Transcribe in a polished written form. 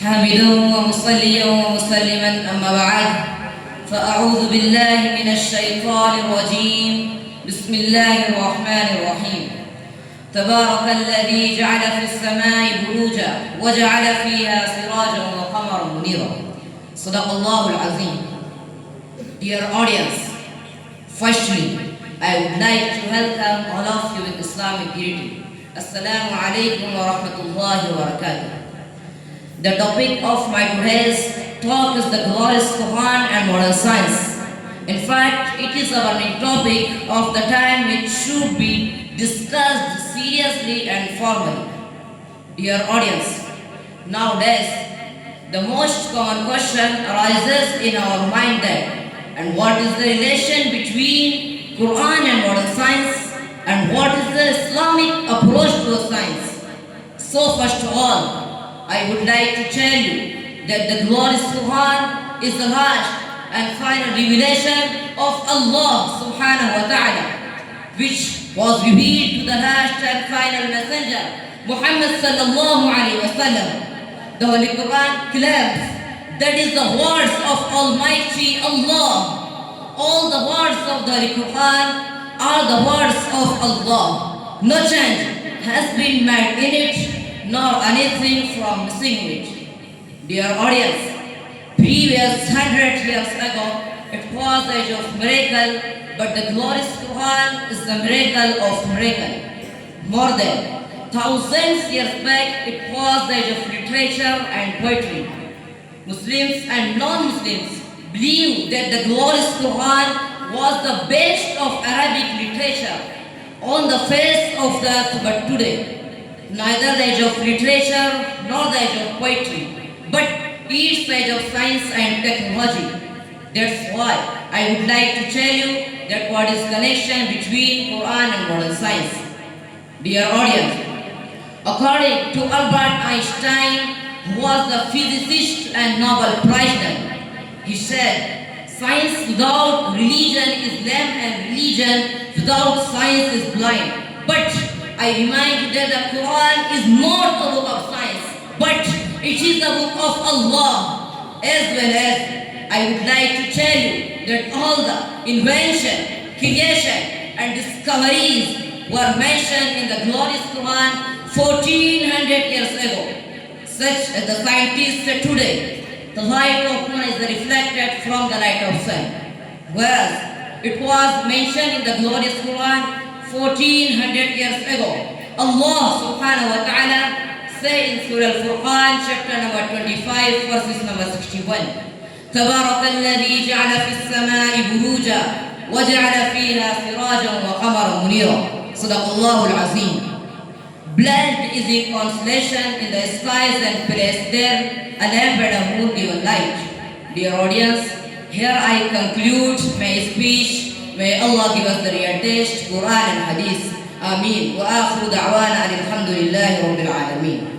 حامدا ومصليا ومسلما أما بعد فأعوذ بالله من الشيطان الرجيم بسم الله الرحمن الرحيم تبارك الذي جعل في السماء بروجا وجعل فيها سراجا وقمرا منيرا صدق الله العظيم. Dear audience, firstly I would like to welcome all of you with Islamic greeting. Assalamu alaikum wa rahmatullahi wa barakatuh. The topic of my today's talk is the glorious Quran and modern science. In fact, it is our main topic of the time which should be discussed seriously and formally. Dear audience, nowadays the most common question arises in our mind that, and what is the relation between Quran and modern science, and what is the Islamic approach to science? So first of all, I would like to tell you that the glorious Quran is the last and final revelation of Allah subhanahu wa ta'ala, which was revealed to the last and final messenger, Muhammad sallallahu alayhi wa sallam. The Holy Quran claims that is the words of Almighty Allah. All the words of the Holy Quran are the words of Allah. No change has been made in it, nor anything from missing it. Dear audience, previous 100 years ago, it was the age of miracle, but the glorious Quran is the miracle of miracle. More than thousands years back, it was the age of literature and poetry. Muslims and non-Muslims believe that the glorious Quran was the best of Arabic literature on the face of the earth, but today, neither the age of literature nor the age of poetry, but it's the age of science and technology. That's why I would like to tell you that what is connection between Quran and modern science. Dear audience, according to Albert Einstein, who was the physicist and Nobel Prize winner, he said, science without religion is lame and religion without science is blind. But I remind you that the Quran is not a book of science, but it is the book of Allah. As well as I would like to tell you that all the invention, creation and discoveries were mentioned in the glorious Quran 1400 years ago. Such as the scientists say today, the light of moon is reflected from the light of sun. Whereas it was mentioned in the glorious Quran 1400 years ago. Allah subhanahu wa ta'ala say in Surah Al-Furqan chapter number 25 verses number 61, تبارك الذي جعل في السماء بروجا وجعل فيها سراجا وقمرا منيرا صدق الله العظيم. Blessed is the constellation in the skies and placed there a lamp and a moon given light. Dear audience, here I conclude my speech. May Allah give us the real taste, Quran and Hadith. Ameen. Wa akhiru da'wana alhamdulillahi rabbil alameen.